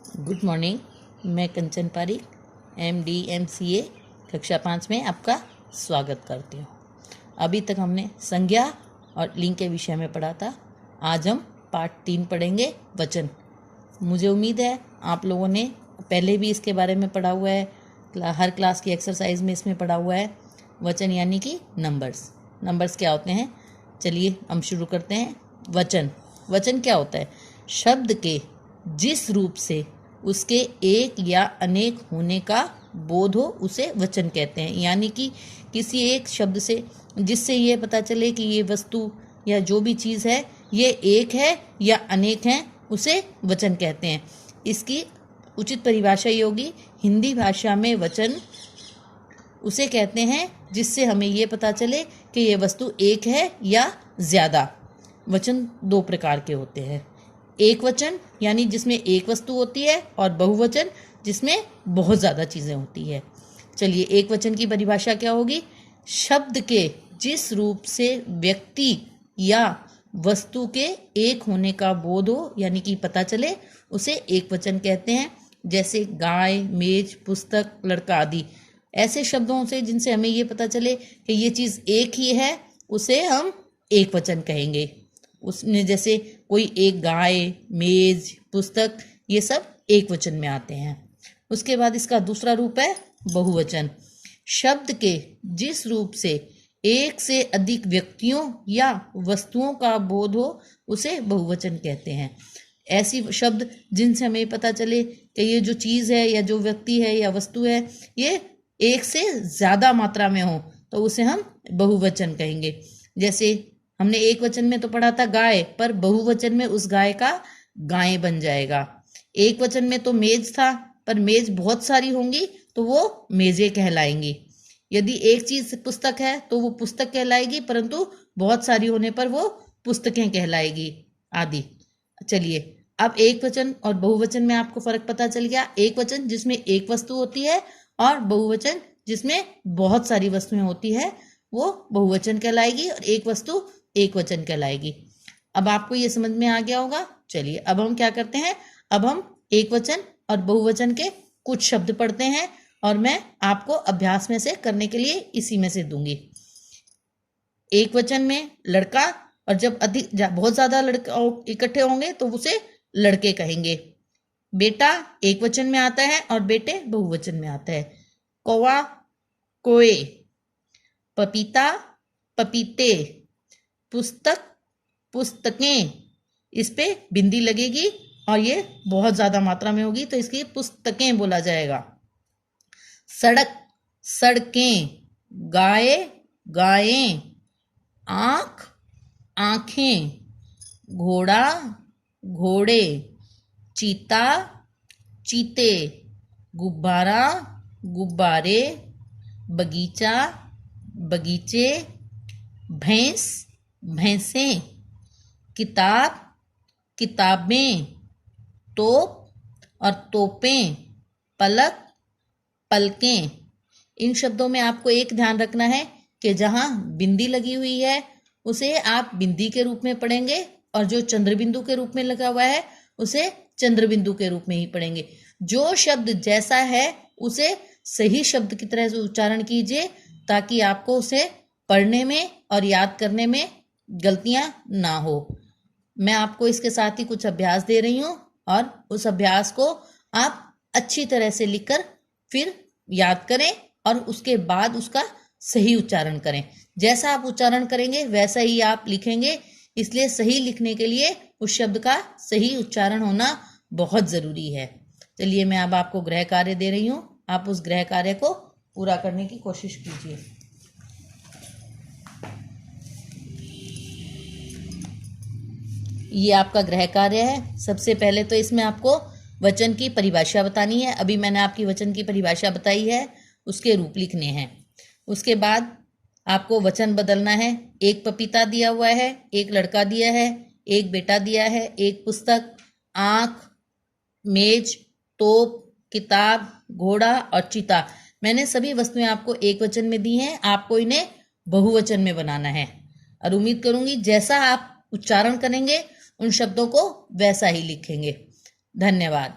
Good morning. मैं कंचन Pareek MD MCA कक्षा 5 में आपका स्वागत करती हूँ। अभी तक हमने संज्ञा और लिंग के विषय में पढ़ा था। आज हम पार्ट 3 पढ़ेंगे, वचन। मुझे उम्मीद है आप लोगों ने पहले भी इसके बारे में पढ़ा हुआ है, हर क्लास की एक्सरसाइज में इसमें पढ़ा हुआ है। वचन यानी कि नंबर्स क्या होते हैं, चलिए हम शुरू करते हैं। वचन क्या होता है? शब्द के जिस रूप से उसके एक या अनेक होने का बोध हो उसे वचन कहते हैं। यानी कि किसी एक शब्द से जिससे ये पता चले कि ये वस्तु या जो भी चीज़ है ये एक है या अनेक है, उसे वचन कहते हैं। इसकी उचित परिभाषा ये होगी, हिंदी भाषा में वचन उसे कहते हैं जिससे हमें ये पता चले कि ये वस्तु एक है या ज़्यादा। वचन दो प्रकार के होते हैं, एक वचन यानी जिसमें एक वस्तु होती है, और बहुवचन जिसमें बहुत ज़्यादा चीज़ें होती है। चलिए, एक वचन की परिभाषा क्या होगी? शब्द के जिस रूप से व्यक्ति या वस्तु के एक होने का बोध हो यानी कि पता चले, उसे एक वचन कहते हैं। जैसे गाय, मेज, पुस्तक, लड़का आदि ऐसे शब्दों से जिनसे हमें ये पता चले कि ये चीज़ एक ही है, उसे हम एक वचन कहेंगे। उसमें जैसे कोई एक गाय, मेज, पुस्तक, ये सब एक वचन में आते हैं। उसके बाद इसका दूसरा रूप है बहुवचन। शब्द के जिस रूप से एक से अधिक व्यक्तियों या वस्तुओं का बोध हो उसे बहुवचन कहते हैं। ऐसी शब्द जिनसे हमें पता चले कि ये जो चीज़ है या जो व्यक्ति है या वस्तु है ये एक से ज़्यादा मात्रा में हो तो उसे हम बहुवचन कहेंगे। जैसे हमने एक वचन में तो पढ़ा था गाय, पर बहुवचन में उस गाय का गाय बन जाएगा। एक वचन में तो मेज था, पर मेज बहुत सारी होंगी तो वो मेजें कहलाएंगी। यदि एक चीज़ पुस्तक है तो वो पुस्तक कहलाएगी, परंतु बहुत सारी होने पर वो पुस्तकें कहलाएगी आदि। चलिए, अब एक वचन और बहुवचन में आपको फर्क पता चल गया। एक वचन जिसमें एक वस्तु होती है और बहुवचन जिसमें बहुत सारी वस्तुएं होती है वो बहुवचन कहलाएगी, और एक वस्तु एक वचन कहलाएगी। अब आपको ये समझ में आ गया होगा। चलिए, अब हम क्या करते हैं, अब हम एक वचन और बहुवचन के कुछ शब्द पढ़ते हैं, और मैं आपको अभ्यास में से करने के लिए इसी में से दूंगी। एक वचन में लड़का, और जब बहुत ज्यादा लड़का इकट्ठे होंगे तो उसे लड़के कहेंगे। बेटा एक वचन में आता है और बेटे बहुवचन में आता है। कौवा, कोए। पपीता, पपीते। पुस्तक, पुस्तकें। इस पे बिंदी लगेगी और ये बहुत ज्यादा मात्रा में होगी तो इसकी पुस्तकें बोला जाएगा। सड़क, सड़कें। गाय, गायें। आँख, आँखें। घोड़ा, घोड़े। चीता, चीते। गुब्बारा, गुब्बारे। बगीचा, बगीचे। भैंस, भैंसें। किताब, किताबें। तोप और तोपें। पलक, पलकें। इन शब्दों में आपको एक ध्यान रखना है कि जहाँ बिंदी लगी हुई है उसे आप बिंदी के रूप में पढ़ेंगे, और जो चंद्रबिंदु के रूप में लगा हुआ है उसे चंद्रबिंदु के रूप में ही पढ़ेंगे। जो शब्द जैसा है उसे सही शब्द की तरह से उच्चारण कीजिए, ताकि आपको उसे पढ़ने में और याद करने में गलतियां ना हो। मैं आपको इसके साथ ही कुछ अभ्यास दे रही हूँ, और उस अभ्यास को आप अच्छी तरह से लिखकर फिर याद करें और उसके बाद उसका सही उच्चारण करें। जैसा आप उच्चारण करेंगे वैसा ही आप लिखेंगे, इसलिए सही लिखने के लिए उस शब्द का सही उच्चारण होना बहुत ज़रूरी है। चलिए, मैं अब आपको गृह कार्य दे रही हूँ, आप उस गृह कार्य को पूरा करने की कोशिश कीजिए। ये आपका गृह कार्य है। सबसे पहले तो इसमें आपको वचन की परिभाषा बतानी है। अभी मैंने आपकी वचन की परिभाषा बताई है, उसके रूप लिखने हैं। उसके बाद आपको वचन बदलना है। एक पपीता दिया हुआ है, एक लड़का दिया है, एक बेटा दिया है, एक पुस्तक, आँख, मेज, तोप, किताब, घोड़ा और चीता। मैंने सभी वस्तुएं आपको एक वचन में दी हैं, आपको इन्हें बहुवचन में बनाना है। और उम्मीद करूंगी जैसा आप उच्चारण करेंगे उन शब्दों को वैसा ही लिखेंगे। धन्यवाद।